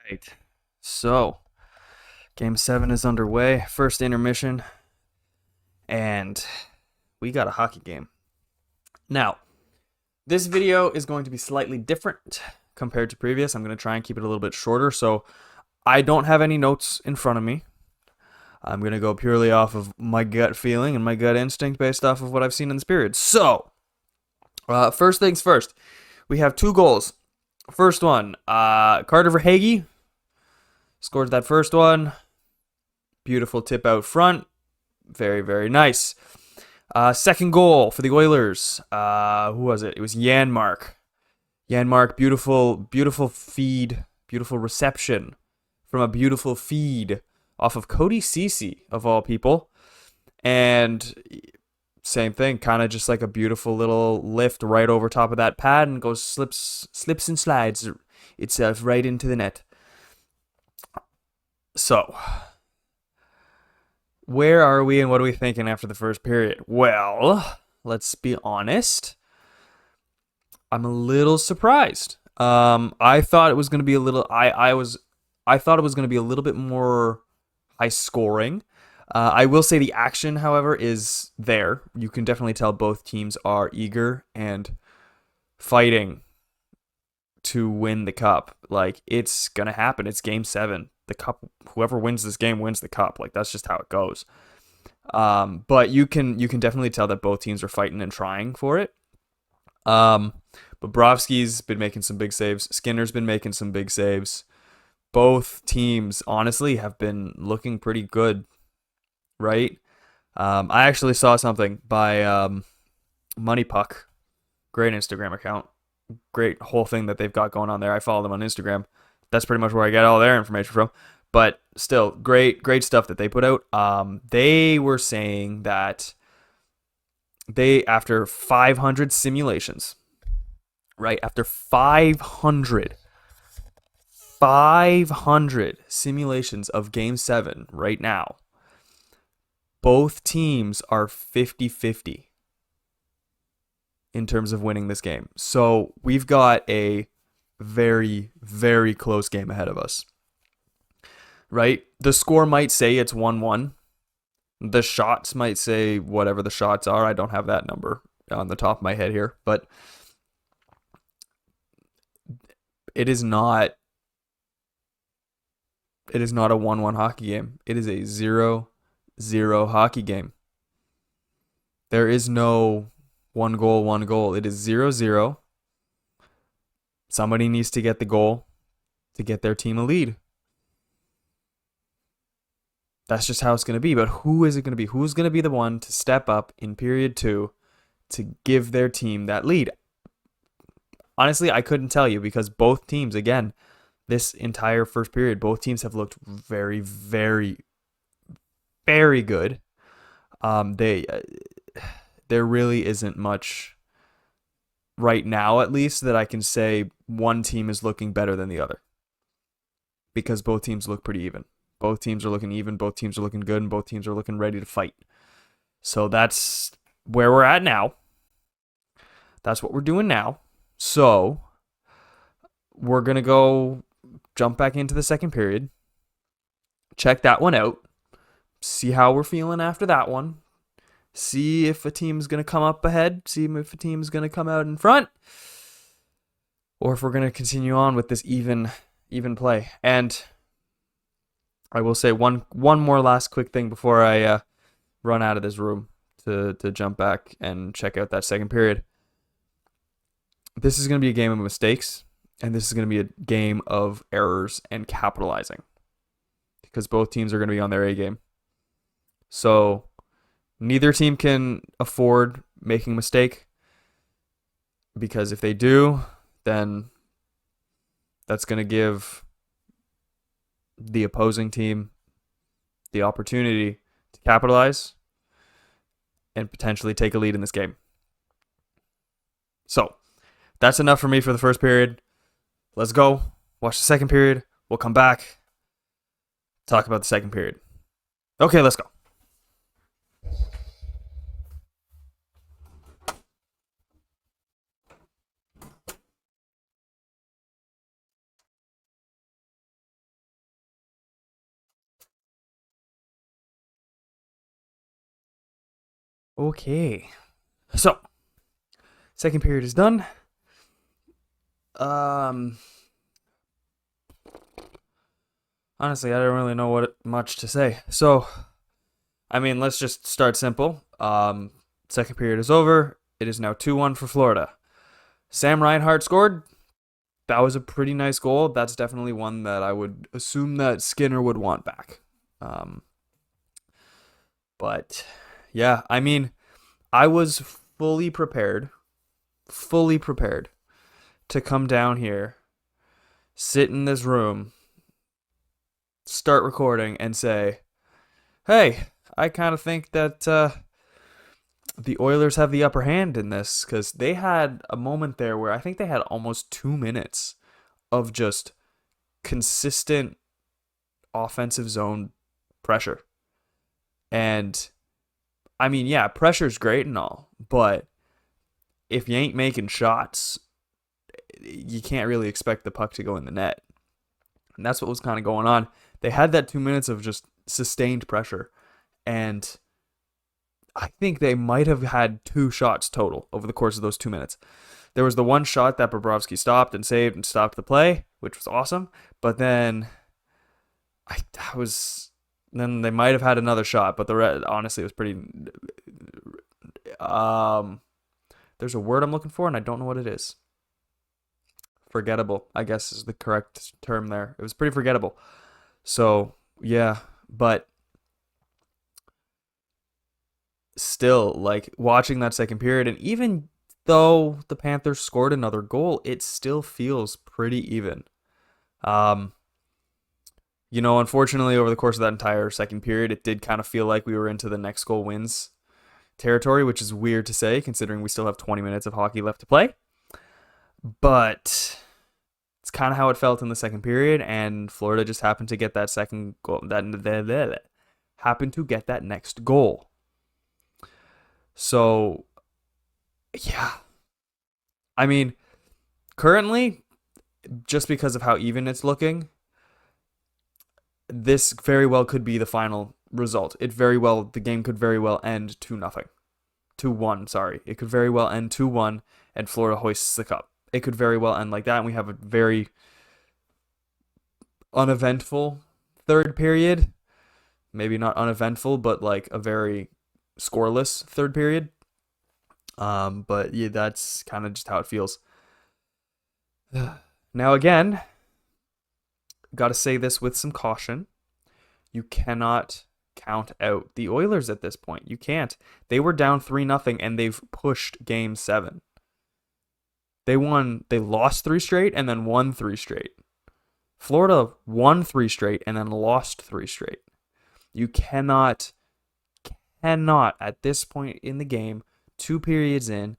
Right. So, game 7 is underway. First intermission, and we got a hockey game. Now, this video is going to be slightly different compared to previous. I'm going to try and keep it a little bit shorter. So, I don't have any notes in front of me. I'm going to go purely off of my gut feeling and my gut instinct based off of what I've seen in this period. So, first things first, we have 2 goals. First one, Carter Verhaeghe scored that first one. Beautiful tip out front. Very, very nice. Second goal for the Oilers. Who was it? It was Janmark. Janmark, beautiful feed, beautiful reception from a beautiful feed off of Cody Ceci, of all people. And same thing, kind of just like a beautiful little lift right over top of that pad and goes slips and slides itself right into the net. So, where are we and what are we thinking after the first period? Well, let's be honest. I'm a little surprised. I thought it was going to be a little. I thought it was going to be a little bit more high scoring. I will say the action, however, is there. You can definitely tell both teams are eager and fighting to win the cup. Like, it's gonna happen. It's game 7. The cup. Whoever wins this game wins the cup. Like, that's just how it goes. But you can definitely tell that both teams are fighting and trying for it. Bobrovsky's been making some big saves. Skinner's been making some big saves. Both teams, honestly, have been looking pretty good, right? I actually saw something by Money Puck, great Instagram account, great whole thing that they've got going on there. I follow them on Instagram. That's pretty much where I get all their information from. But still, great stuff that they put out. They were saying that after 500 simulations, right? After 500 simulations of Game 7 right now, both teams are 50-50 in terms of winning this game. So we've got a very, very close game ahead of us, right? The score might say it's 1-1. The shots might say whatever the shots are. I don't have that number on the top of my head here, but it is not a 1-1 hockey game. It is a 0-0 hockey game. There is no one goal. It is 0-0. Somebody needs to get the goal to get their team a lead. That's just how it's going to be. But who is it going to be? Who's going to be the one to step up in period 2 to give their team that lead? Honestly, I couldn't tell you because both teams, again, this entire first period, both teams have looked very, very, very good. There really isn't much right now, at least, that I can say one team is looking better than the other because both teams look pretty even. Both teams are looking even, both teams are looking good, and both teams are looking ready to fight. So that's where we're at now. That's what we're doing now. So we're going to go jump back into the second period, check that one out, see how we're feeling after that one, see if a team's going to come up ahead, see if a team's going to come out in front, or if we're going to continue on with this even play. And I will say one more last quick thing before I run out of this room to jump back and check out that second period. This is going to be a game of mistakes, and this is going to be a game of errors and capitalizing because both teams are going to be on their A game. So neither team can afford making a mistake because if they do, then that's going to give the opposing team the opportunity to capitalize and potentially take a lead in this game. So that's enough for me for the first period. Let's go. Watch the second period. We'll come back, talk about the second period. Okay, let's go. Okay. So, second period is done. Um, Honestly, I don't really know what much to say. So, I mean, let's just start simple. Second period is over. It is now 2-1 for Florida. Sam Reinhart scored. That was a pretty nice goal. That's definitely one that I would assume that Skinner would want back. Um, but yeah, I mean, I was fully prepared to come down here, sit in this room, start recording, and say, hey, I kind of think that the Oilers have the upper hand in this because they had a moment there where I think they had almost 2 minutes of just consistent offensive zone pressure. And I mean, yeah, pressure's great and all, but if you ain't making shots, you can't really expect the puck to go in the net. And that's what was kind of going on. They had that 2 minutes of just sustained pressure. And I think they might have had 2 shots total over the course of those 2 minutes. There was the one shot that Bobrovsky stopped and saved and stopped the play, which was awesome. But then then they might have had another shot, but honestly, it was pretty. Um, there's a word I'm looking for, and I don't know what it is. Forgettable, I guess, is the correct term there. It was pretty forgettable. So yeah, but still, like watching that second period, and even though the Panthers scored another goal, it still feels pretty even. Um, Unfortunately, over the course of that entire second period, it did kind of feel like we were into the next goal wins territory, which is weird to say considering we still have 20 minutes of hockey left to play. But it's kind of how it felt in the second period, and Florida just happened to get that second goal. Happened to get that next goal. So, yeah. I mean, currently, just because of how even it's looking, this very well could be the final result. The game could very well end 2-0. 2-1, sorry. It could very well end 2-1 and Florida hoists the cup. It could very well end like that, and we have a very uneventful third period. Maybe not uneventful, but like a very scoreless third period. But yeah, that's kind of just how it feels. Now again, got to say this with some caution. You cannot count out the Oilers at this point. You can't. They were down 3-0 and they've pushed game 7. They lost 3 straight and then won 3 straight. Florida won 3 straight and then lost 3 straight. You cannot at this point in the game, 2 periods in,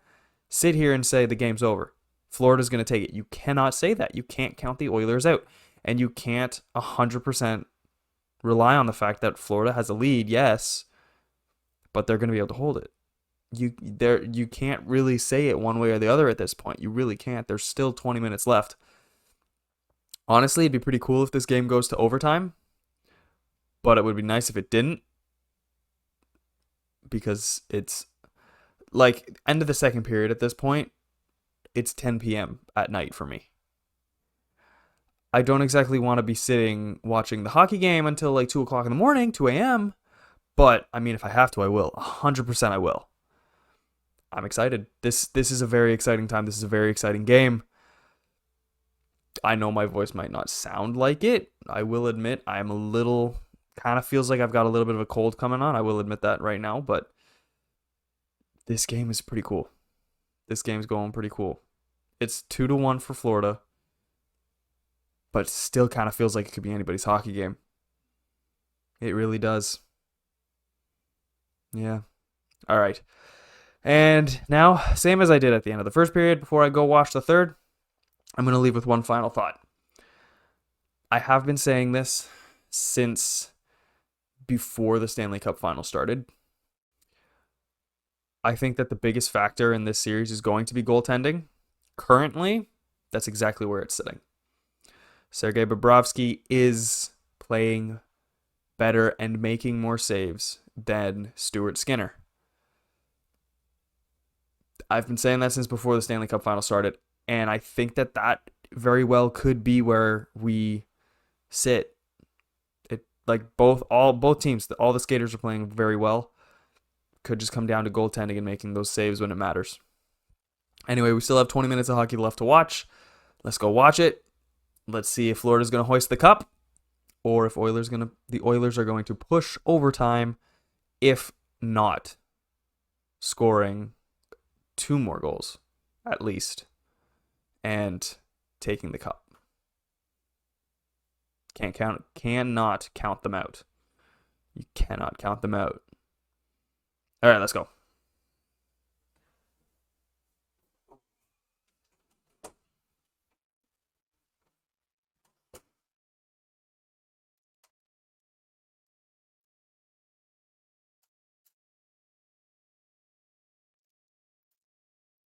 sit here and say the game's over. Florida's going to take it. You cannot say that. You can't count the Oilers out. And you can't 100% rely on the fact that Florida has a lead, yes, but they're going to be able to hold it. You can't really say it one way or the other at this point. You really can't. There's still 20 minutes left. Honestly, it'd be pretty cool if this game goes to overtime, but it would be nice if it didn't, because it's like end of the second period at this point. It's 10 p.m. at night for me. I don't exactly want to be sitting watching the hockey game until like 2 o'clock in the morning, 2 a.m. But I mean, if I have to, I will. 100% I will. I'm excited. This is a very exciting time. This is a very exciting game. I know my voice might not sound like it. I will admit I'm a little, kind of feels like I've got a little bit of a cold coming on. I will admit that right now, but this game is pretty cool. This game's going pretty cool. It's 2-1 for Florida, but still kind of feels like it could be anybody's hockey game. It really does. Yeah. All right. And now, same as I did at the end of the first period, before I go watch the third, I'm going to leave with one final thought. I have been saying this since before the Stanley Cup final started. I think that the biggest factor in this series is going to be goaltending. Currently, that's exactly where it's sitting. Sergei Bobrovsky is playing better and making more saves than Stuart Skinner. I've been saying that since before the Stanley Cup final started, and I think that that very well could be where we sit. It like both teams, all the skaters are playing very well. Could just come down to goaltending and making those saves when it matters. Anyway, we still have 20 minutes of hockey left to watch. Let's go watch it. Let's see if Florida's going to hoist the cup, or if the Oilers are going to push overtime, if not scoring 2 more goals at least and taking the cup. Cannot count them out. You cannot count them out. All right, let's go.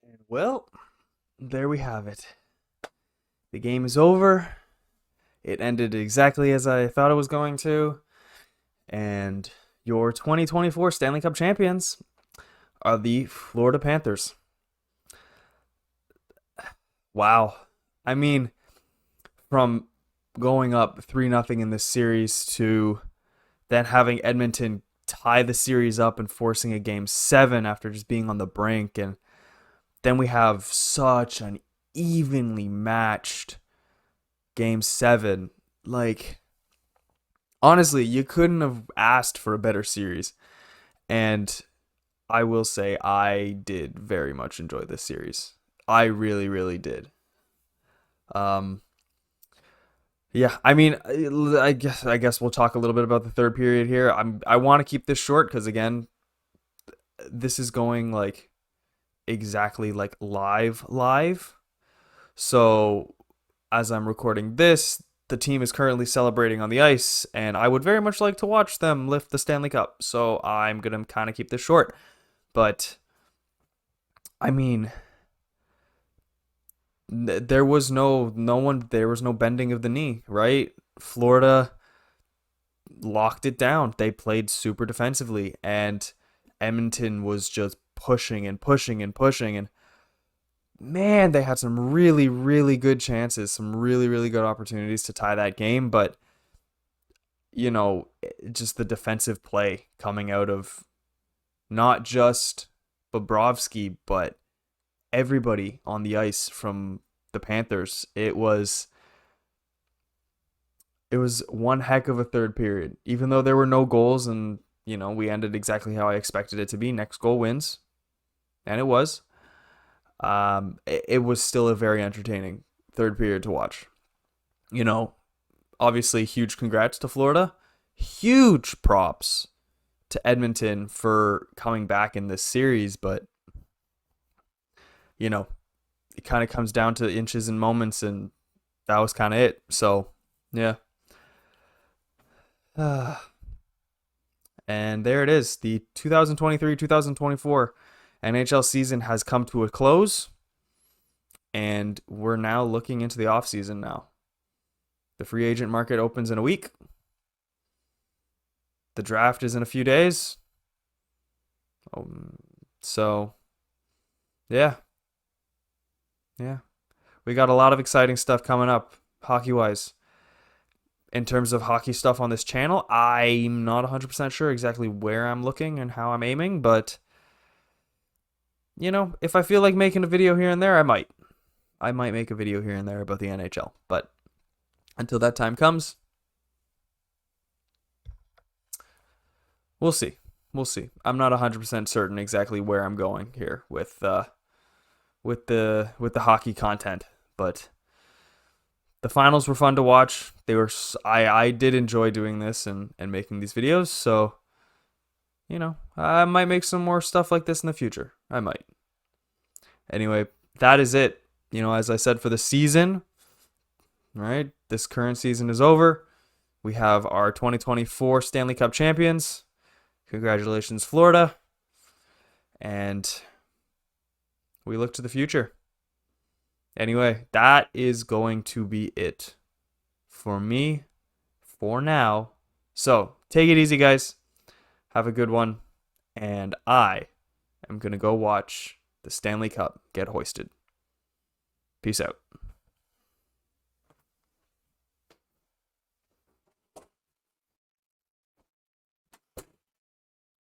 And well, there we have it. The game is over. It ended exactly as I thought it was going to. And your 2024 Stanley Cup champions are the Florida Panthers. Wow. I mean, from going up 3-0 in this series to then having Edmonton tie the series up and forcing a game 7 after just being on the brink. And then we have such an evenly matched game 7. Like, honestly, you couldn't have asked for a better series. And I will say I did very much enjoy this series. I really, really did. Yeah, I mean, I guess we'll talk a little bit about the third period here. I want to keep this short because again, this is going like exactly like live. So as I'm recording this, the team is currently celebrating on the ice, and I would very much like to watch them lift the Stanley Cup. So I'm gonna kind of keep this short. But I mean, there was no bending of the knee, right? Florida locked it down. They played super defensively, and Edmonton was just pushing and pushing and pushing. And man, they had some really, really good chances, some really, really good opportunities to tie that game. But, just the defensive play coming out of not just Bobrovsky, but everybody on the ice from the Panthers. It was one heck of a third period. Even though there were no goals and, we ended exactly how I expected it to be. Next goal wins. And it was. It was still a very entertaining third period to watch. Obviously huge congrats to Florida. Huge props to Edmonton for coming back in this series, but it kind of comes down to inches and moments, and that was kind of it. So, yeah. And there it is. The 2023-2024 NHL season has come to a close, and we're now looking into the offseason now. The free agent market opens in a week. The draft is in a few days. So, yeah. Yeah. We got a lot of exciting stuff coming up, hockey-wise. In terms of hockey stuff on this channel, I'm not 100% sure exactly where I'm looking and how I'm aiming, but, if I feel like making a video here and there, I might. I might make a video here and there about the NHL. But until that time comes, we'll see. We'll see. I'm not 100% certain exactly where I'm going here with the hockey content, but the finals were fun to watch. I did enjoy doing this and making these videos, so I might make some more stuff like this in the future. I might. Anyway, that is it. As I said, for the season, right? This current season is over. We have our 2024 Stanley Cup champions. Congratulations, Florida. And we look to the future. Anyway, that is going to be it for me for now. So, take it easy, guys. Have a good one. And I am going to go watch the Stanley Cup get hoisted. Peace out.